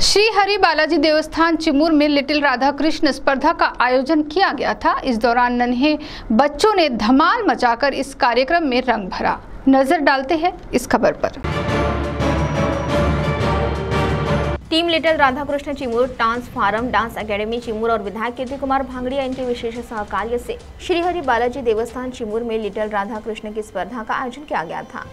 श्री हरि बालाजी देवस्थान चिमूर में लिटिल राधा कृष्ण स्पर्धा का आयोजन किया गया था। इस दौरान नन्हे बच्चों ने धमाल मचाकर इस कार्यक्रम में रंग भरा। नजर डालते हैं इस खबर पर। Team little Radha Krishna Chimur, dance farm, dance academy Chimur और विधायक कीर्ति कुमार भांगड़िया इनके विशेष सहकार्य से श्री हरि बालाजी देवस्थान चिमूर में लिटिल राधा कृष्ण की स्पर्धा का आयोजन किया गया था।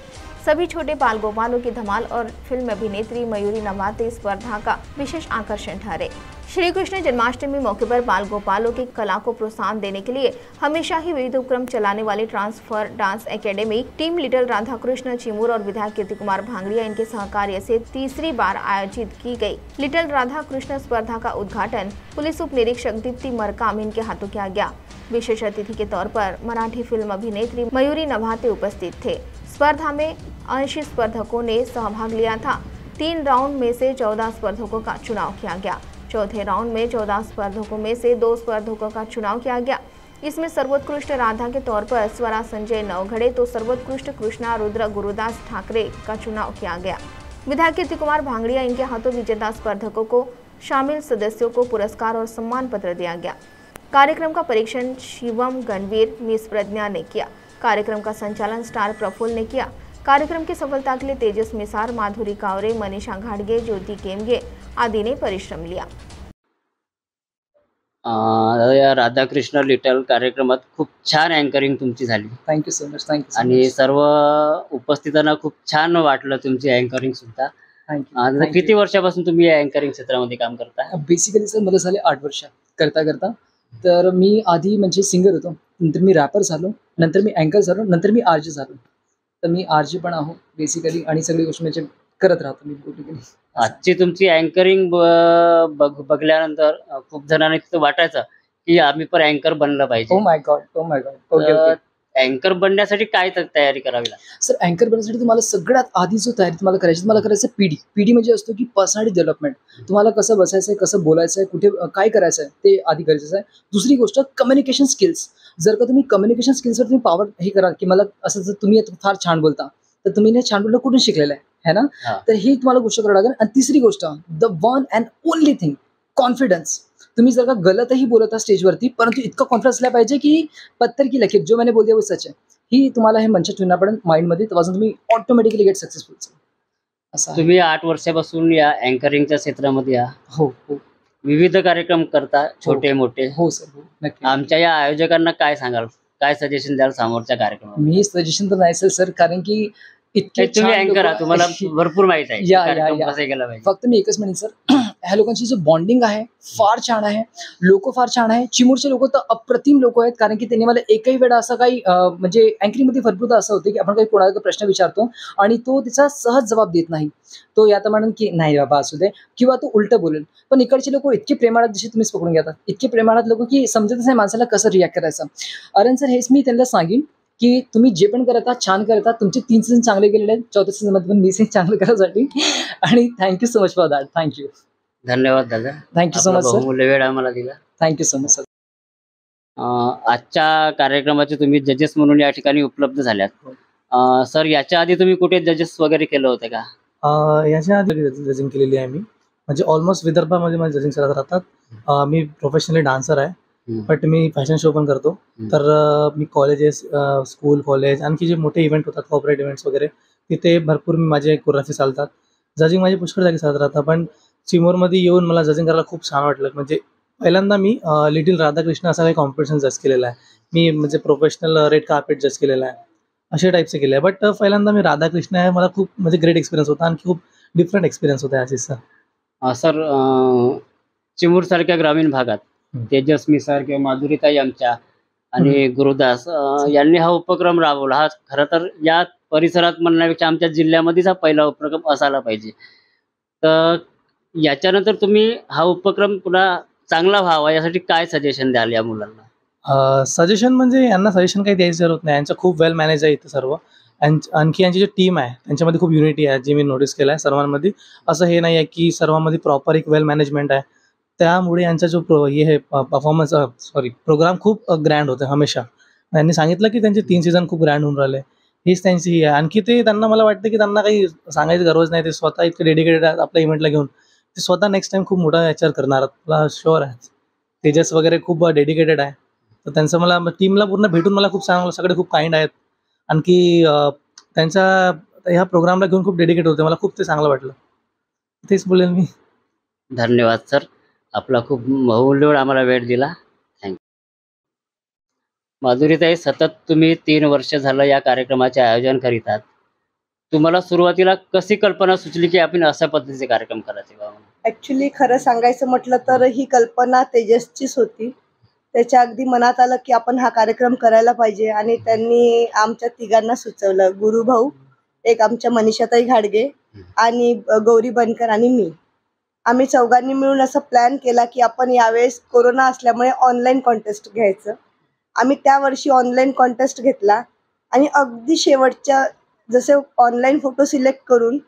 सभी छोटे बाल गोपालों की धमाल और फिल्म अभिनेत्री मयूरी नवाते इस स्पर्धा का विशेष आकर्षण ठहरे। श्री कृष्ण जन्माष्टमी मौके पर बाल गोपालों की कला को प्रोत्साहन देने के लिए हमेशा ही विविध उपक्रम चलाने वाली transfer dance academy team little Radha Krishna Chimur और विधायक कीर्ति कुमार भांगड़िया इनके सहकार्य से तीसरी बार आयोजित की गई लिटिल राधा कृष्ण स्पर्धा का उद्घाटन पुलिस उप निरीक्षक दीप्ति मरकाम इनके हाथों किया गया। विशेष अतिथि के तौर पर मराठी फिल्म अभिनेत्री मयूरी नवाते उपस्थित थे। स्पर्धा में 80 स्पर्धकों ने सहभाग लिया था। 3 राउंड में से 14 स्पर्धकों का चुनाव किया गया। चौथे राउंड में 14 स्पर्धकों में से 2 स्पर्धकों का चुनाव किया गया। इसमें सर्वोत्कृष्ट राधा के तौर पर स्वरा संजय नवघड़े तो सर्वोत्कृष्ट कृष्णा रुद्र गुरुदास ठाकरे का चुनाव किया गया। विधायक कीर्ति कुमार भांगड़िया इनके हाथों विजेता स्पर्धकों को शामिल सदस्यों को पुरस्कार और सम्मान पत्र दिया गया। कार्यक्रम का परीक्षण शिवम गणवीर मिस प्रज्ञा ने किया। कार्यक्रम का संचालन स्टार प्रफुल्ल ने किया। कार्यक्रम की सफलता के लिए तेजस मिसार, माधुरी कावरे, मनीषा घाटगे, ज्योति केमगे आदि ने परिश्रम लिया। या राधाकृष्ण लिटल कार्यक्रमात खूप छान अँकरिंग तुमची झाली। Thank you so much. थँक्यू आणि सर्व उपस्थितांना खूप छान वाटलं तुमची अँकरिंग सुद्धा। थँक्यू। किती वर्षापासून तुम्ही या अँकरिंग क्षेत्रामध्ये काम करता? बेसिकली सर मला झाले 8 वर्ष करता करता। तर मी आधी म्हणजे सिंगर होतो, नंतर मी रॅपर झालो, नंतर मी अँकर झालो, नंतर मी आरजे झालो। तर मी आरजे पण आहो बेसिकली आणि सगळी गोष्टी म्हणजे करत राहतो मी बेसिकली। आजची तुमची अँकरिंग बघल्यानंतर खूप जणांना तिथं वाटायचं की आम्ही पण अँकर बनलं पाहिजे। Oh my God, oh my God. Okay okay. अँकर बनण्यासाठी काय तयारी करावी लागते? सर अँकर बनण्यासाठी तुम्हाला सगळ्यात आधी जो तयारी तुम्हाला करायचं पीडी म्हणजे असतो की पर्सनॅलिटी डेव्हलपमेंट। तुम्हाला कसं बसायचं आहे, कसं बोलायचं आहे, कुठे काय करायचं आहे ते आधी गरजेचं आहे। दुसरी गोष्ट कम्युनिकेशन स्किल्स। जर का तुम्ही कम्युनिकेशन स्किल्सवर तुम्ही पॉवर हे कराल की मला असं जर तुम्ही फार छान बोलता तर तुम्ही हे छान बोलणं कुठून शिकलेलं आहे ना? तर ही तुम्हाला गोष्ट करावं लागेल। आणि तिसरी गोष्ट the one and only thing confidence. तुम्ही जर का गलतही बोलत स्टेजवरती परंतु इतका कॉन्फिडन्स असला पाहिजे की पत्थर की लकीर जो मैंने बोल दिया वो सच है। ही तुम्हाला हे मंचात ठेवणं पडेल माइंडमध्ये, तेव्हा तुम्ही ऑटोमॅटिकली गेट सक्सेसफुल। असं तुम्ही 8 वर्षापासून या अँकरिंगच्या क्षेत्रामध्ये हो हो विविध कार्यक्रम करता, छोटे मोठे। हो सर, हो नक्की। आमच्या या आयोजकांना काय सांगाल, काय सजेशन द्याल समोरच्या कार्यक्रमात? मी सजेशन तर नाही सर, कारण की इतके तुम्ही अँकर आहात, तुम्हाला भरपूर माहित आहे या कार्यक्रम कसा केला पाहिजे। फक्त मी एकच म्हणेन सर, ह्या लोकांची जो बॉन्डिंग आहे फार छान आहे, लोक फार छान आहे। चिमूरचे लोक तर अप्रतिम लोक आहेत, कारण की त्यांनी मला एकही वेळा असं काही म्हणजे अँकरिंगमध्ये भरपूरदा असं होतं की आपण काही कोणाला प्रश्न विचारतो आणि तो त्याचा सहज जबाब देत नाही। तो या तर म्हणून की नाही बाबा असू दे, किंवा तो उलट बोलेल। पण इकडचे लोक इतके प्रेमाळात, जसे तुम्हीच पकडून घेतात, इतके प्रेमाळात लोक की समजतच नाही माणसाला कसं रिॲक्ट करायचं। अरे सर हेच मी त्यांना सांगेन की तुम्ही जे पण करत आहात छान करत आहात। तुमचे 3 सीझन चांगले गेलेले आहेत, 4थ्या सीझनमध्ये पण मी चांगलं करायसाठी। आणि thank you so much for that. Thank you, धन्यवाद दादा। Thank you so much sir. बहुमूल्य वेळ आम्हाला दिला। Thank you so much sir. आजच्या कार्यक्रमाचे तुम्ही जजेस म्हणून या ठिकाणी उपलब्ध झाल्यात। सर याच्या आधी तुम्ही कुठे जजेस वगैरे केलं होतं का? याच्या आधी जजिंग केलेली आहे मी, म्हणजे ऑलमोस्ट विदर्भामध्ये माझे जजिंग करत राहतात। मी प्रोफेशनली डान्सर आहे, बट मी फॅशन शो पण करतो। तर मी कॉलेजेस, स्कूल, कॉलेज आणखी जे मोठे इव्हेंट होतात, कॉर्पोरेट इव्हेंट्स वगैरे, तिथे भरपूर मी माझे कोरिओग्राफी चालतात। जजिंग माझे पुष्कळ जागी चालत राहतात, पण चिमूरमध्ये येऊन मला जजिंग करायला खूप छान वाटलं। म्हणजे पहिल्यांदा मी लिटिल राधाकृष्ण असा काही कॉम्पिटिशन जज केलेला आहे मी, म्हणजे प्रोफेशनल रेड कार्पेट जज केलेला आहे, अशा टाईपचं केलं आहे। बट पहिल्यांदा मी राधाकृष्ण आहे, मला खूप म्हणजे ग्रेट एक्सपिरियन्स होता आणि खूप डिफरंट एक्सपिरियन्स होता याचा। सर चिमूर सारख्या ग्रामीण भागात तेजस मिसार किंवा माधुरीताई आमच्या आणि गुरुदास यांनी हा उपक्रम राबवला। हा खरं तर या परिसरात म्हणण्यापेक्षा आमच्या जिल्ह्यामध्येच हा पहिला उपक्रम असायला पाहिजे। तर याच्यानंतर तुम्ही हा उपक्रम पुन्हा चांगला व्हावा यासाठी काय सजेशन द्याल या मुलांना? सजेशन म्हणजे यांना सजेशन काही द्यायची जरूरत नाही, यांचं खूप वेल मॅनेज आहे इथं सर्व। आणखी यांची जी टीम आहे त्यांच्यामध्ये खूप युनिटी आहे, जी मी नोटीस केलं आहे सर्वांमध्ये। असं हे नाही आहे की सर्वांमध्ये प्रॉपर एक वेल मॅनेजमेंट आहे, त्यामुळे यांचा जो परफॉर्मन्स प्रोग्राम खूप ग्रँड होते हमेशा। त्यांनी सांगितलं की त्यांचे 3 सीझन खूप ग्रँड होऊन राहिले, हीच त्यांची ही आहे। आणखी ते त्यांना मला वाटतं की त्यांना काही सांगायची गरज नाही, ते स्वतः इतके डेडिकेटेड आहेत आपल्या इव्हेंटला घेऊन, ते ते स्वतः नेक्स्ट टाइम खूप मोठा याच्यावर करणार मला शुअर आहे. तेजस वगैरे खूप डेडिकेटेड आहे, तर त्यांचं मला टीमला पूर्ण भेटून मला खूप चांगलं, सगळे खूप काइंड आहेत. आणखी त्यांच्या ह्या प्रोग्रामला घेऊन खूप डेडिकेट होते, मला खूप ते चांगलं वाटलं. तेच बोलेल मी. धन्यवाद सर, आपला खूप बहुमूल्य आम्हाला वेळ दिला. थँक्यू. माधुरीताई, सतत तुम्ही 3 वर्ष झालं या कार्यक्रमाचे आयोजन करीत आहात. तुम्हाला सुरुवातीला कशी कल्पना सुचली की आपण अशा पद्धतीचे कार्यक्रम करायचे बा? ॲक्च्युली खरं सांगायचं म्हटलं तर ही कल्पना तेजसचीच होती. त्याच्या अगदी मनात आलं की आपण हा कार्यक्रम करायला पाहिजे आणि त्यांनी आमच्या तिघांना सुचवलं. गुरुभाऊ, एक आमच्या मनीषाताई घाडगे आणि गौरी बनकर आणि मी. आम्ही चौघांनी मिळून असा प्लॅन केला की आपण यावेळेस कोरोना असल्यामुळे ऑनलाईन कॉन्टेस्ट घ्यायचं. आम्ही त्या वर्षी ऑनलाईन कॉन्टेस्ट घेतला आणि अगदी शेवटच्या जसे ऑनलाईन फोटो सिलेक्ट करून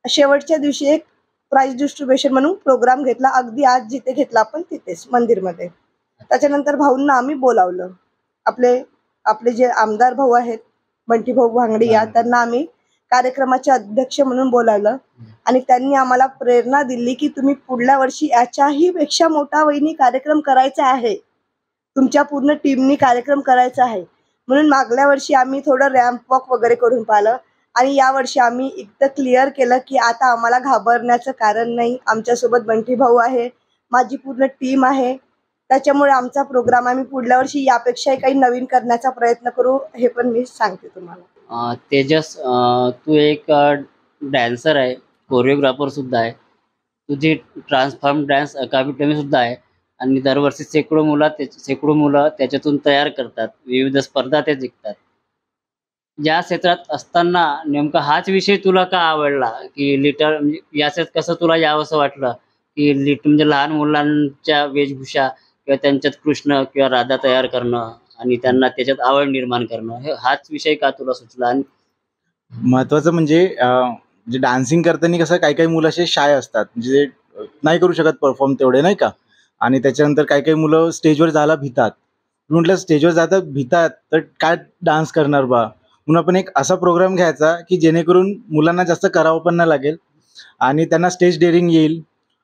शेवटच्या दिवशी एक प्राइज डिस्ट्रीब्युशन म्हणून प्रोग्राम घेतला. अगदी आज जिथे घेतला आपण तिथेच मंदिरमध्ये. त्याच्यानंतर भाऊंना आम्ही बोलावलं. आपले जे आमदार भाऊ आहेत, बंटी भाऊ भांगडिया, त्यांना आम्ही कार्यक्रमाचे अध्यक्ष म्हणून बोलावलं आणि त्यांनी आम्हाला प्रेरणा दिली की तुम्ही पुढल्या वर्षी याच्याही पेक्षा मोठा वहिनी कार्यक्रम करायचा आहे, तुमच्या पूर्ण टीमनी कार्यक्रम करायचा आहे. म्हणून मागल्या वर्षी आम्ही थोडं रॅम्प वॉक वगैरे करून पाहिलं आणि यावर्षी आम्ही इतकं क्लिअर केलं की आता आम्हाला घाबरण्याचं कारण नाही. आमच्यासोबत बंटी भाऊ आहे, माझी पूर्ण टीम आहे. त्याच्यामुळे आमचा प्रोग्राम आम्ही पुढल्या वर्षी यापेक्षाही काही नवीन करण्याचा प्रयत्न करू, हे पण मी सांगते तुम्हाला. तेजस, तू एक डान्सर आहे, कोरिओग्राफर सुद्धा आहे, तुझी ट्रान्सफॉर्म डान्स अकादमी सुद्धा आहे आणि दरवर्षी शेकडो मुलं त्याच्यातून तयार करतात, विविध स्पर्धा ते जिंकतात. या क्षेत्रात असताना नेमका हाच विषय तुला का आवडला की लिटर, म्हणजे याच्यात कसं तुला यावंसं वाटलं की म्हणजे लहान मुलांच्या वेशभूषा किंवा त्यांच्यात कृष्ण किंवा राधा तयार करणं आणि त्यांना त्याच्यात आवड निर्माण करणं, हाच विषय का तुला सुचला? आणि महत्वाचं म्हणजे जे डान्सिंग करताना कसं काही मुलं असे शाय असतात, म्हणजे नाही करू शकत परफॉर्म तेवढे, नाही का. आणि त्याच्यानंतर काही मुलं स्टेजवर जायला भितात. म्हटलं स्टेजवर जातात भितात तर काय डान्स करणार बा, म्हणून आपण एक असा प्रोग्राम घ्यायचा की जेणेकरून मुलांना जास्त करावं पण नाही लागेल आणि त्यांना स्टेज डेअरिंग येईल,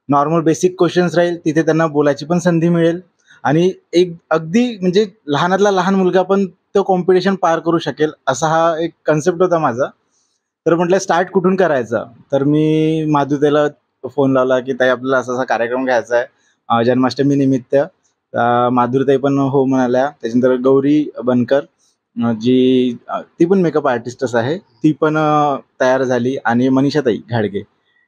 नॉर्मल बेसिक क्वेश्चन्स राहील, तिथे त्यांना बोलायची पण संधी मिळेल आणि एक अगदी म्हणजे लहानातला लहान मुलगा पण तो कॉम्पिटिशन पार करू शकेल, असा हा एक कन्सेप्ट होता माझा. तर म्हटलं स्टार्ट कुठून करायचा, तर मी माधुरीताईला फोन लावला की ताई आपल्याला असा असा कार्यक्रम घ्यायचा आहे जन्माष्टमी निमित्त. माधुरीताई पण हो म्हणाल्या. त्याच्यानंतर गौरी बनकर, जी ती पण मेकअप आर्टिस्टच आहे, ती पण तयार झाली आणि मनीषाताई घाडगे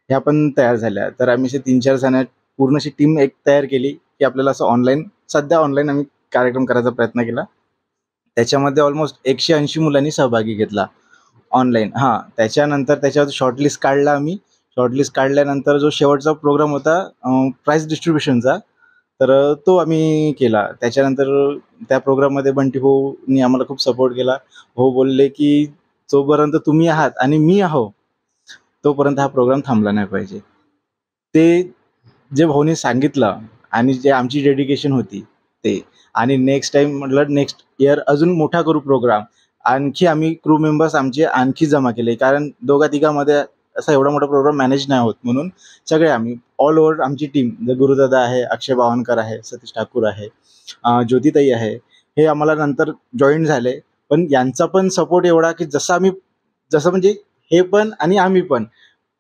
ह्या पण तयार झाल्या. तर आम्ही असे 3-4 जण पूर्ण अशी टीम एक तयार केली की आपल्याला असं सध्या ऑनलाईन आम्ही कार्यक्रम करायचा प्रयत्न केला. त्याच्यामध्ये ऑलमोस्ट 180 मुलांनी सहभागी घेतला ऑनलाईन. त्याच्यानंतर त्याच्यावर शॉर्टलिस्ट काढला आम्ही. शॉर्टलिस्ट काढल्यानंतर जो शेवटचा प्रोग्राम होता प्राइज डिस्ट्रीब्युशनचा, तर तो आम्ही केला. त्याच्यानंतर त्या प्रोग्राममध्ये बंटी भाऊनी आम्हाला खूप सपोर्ट केला. भाऊ बोलले की जोपर्यंत तुम्ही आहात आणि मी आहो तोपर्यंत हा प्रोग्राम थांबला नाही पाहिजे. ते जे भाऊनी सांगितलं आणि जे आमची डेडिकेशन होती ते, आणि नेक्स्ट टाइम म्हटलं नेक्स्ट इयर अजून मोठा करू प्रोग्राम. आणखी आम्ही क्रू मेंबर्स आमचे आणखी जमा केले, कारण 2-3 असा एवढा मोठा प्रोग्राम मॅनेज नाही होत, म्हणून सगळे आम्ही ऑल ओव्हर आमची टीम, गुरुदादा आहे, अक्षय बावनकर आहे, सतीश ठाकूर आहे, ज्योतिताई आहे, हे आम्हाला नंतर जॉईन झाले. पण यांचा पण सपोर्ट एवढा की जसं म्हणजे हे पण आणि आम्ही पण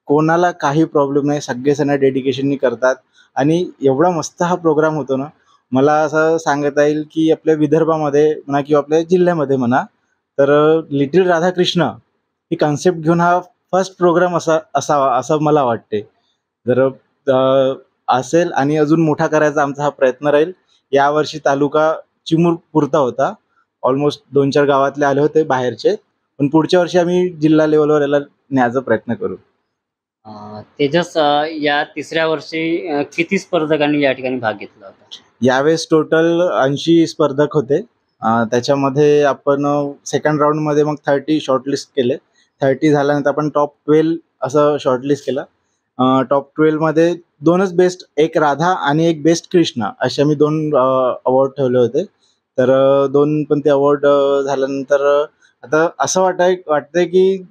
कोणाला काही प्रॉब्लेम नाही, सगळेजण डेडिकेशननी करतात आणि एवढा मस्त हा प्रोग्राम होतो ना. मला असं सांगता येईल की आपल्या विदर्भामध्ये म्हणा किंवा आपल्या जिल्ह्यामध्ये म्हणा, तर लिटिल राधाकृष्ण ही कन्सेप्ट घेऊन हा फर्स्ट प्रोग्राम असावा असं मला वाटते. जर असेल आणि अजून मोठा करायचा आमचा हा प्रयत्न राहील. यावर्षी तालुका चिमूर पुरता होता, ऑलमोस्ट 2-4 गावातले आले होते बाहेरचे, पण पुढच्या वर्षी आम्ही जिल्हा लेवलवर याला न्यायचा प्रयत्न करू. तेजस, या 3ऱ्या वर्षी किती स्पर्धकांनी या ठिकाणी भाग घेतला होता? यावेळेस टोटल 80 स्पर्धक होते. त्याच्यामध्ये आपण सेकंड राऊंडमध्ये मग 30 शॉर्टलिस्ट केले. 30 झाल्यानंतर आपण टॉप 12 असं शॉर्टलिस्ट केलं. टॉप 12मध्ये 2च बेस्ट, एक राधा आणि एक बेस्ट कृष्णा, असे आम्ही 2 अवॉर्ड ठेवले होते. तर 2 पण ते अवॉर्ड झाल्यानंतर आता असं वाटतंय की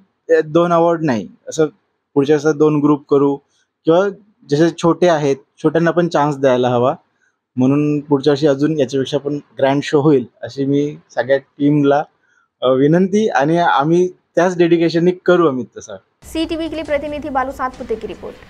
2 अवॉर्ड नाही, असं पुढच्या असं 2 ग्रुप करू किंवा जसे छोटे आहेत छोट्यांना पण चान्स द्यायला हवा, म्हणून पुढच्या वर्षी अजून याच्यापेक्षा पण ग्रँड शो होईल अशी मी सगळ्या टीमला विनंती, आणि आम्ही त्याच डेडिकेशननी करू आम्ही तसा. CTV के लिए प्रतिनिधि बालू सातपुते की रिपोर्ट.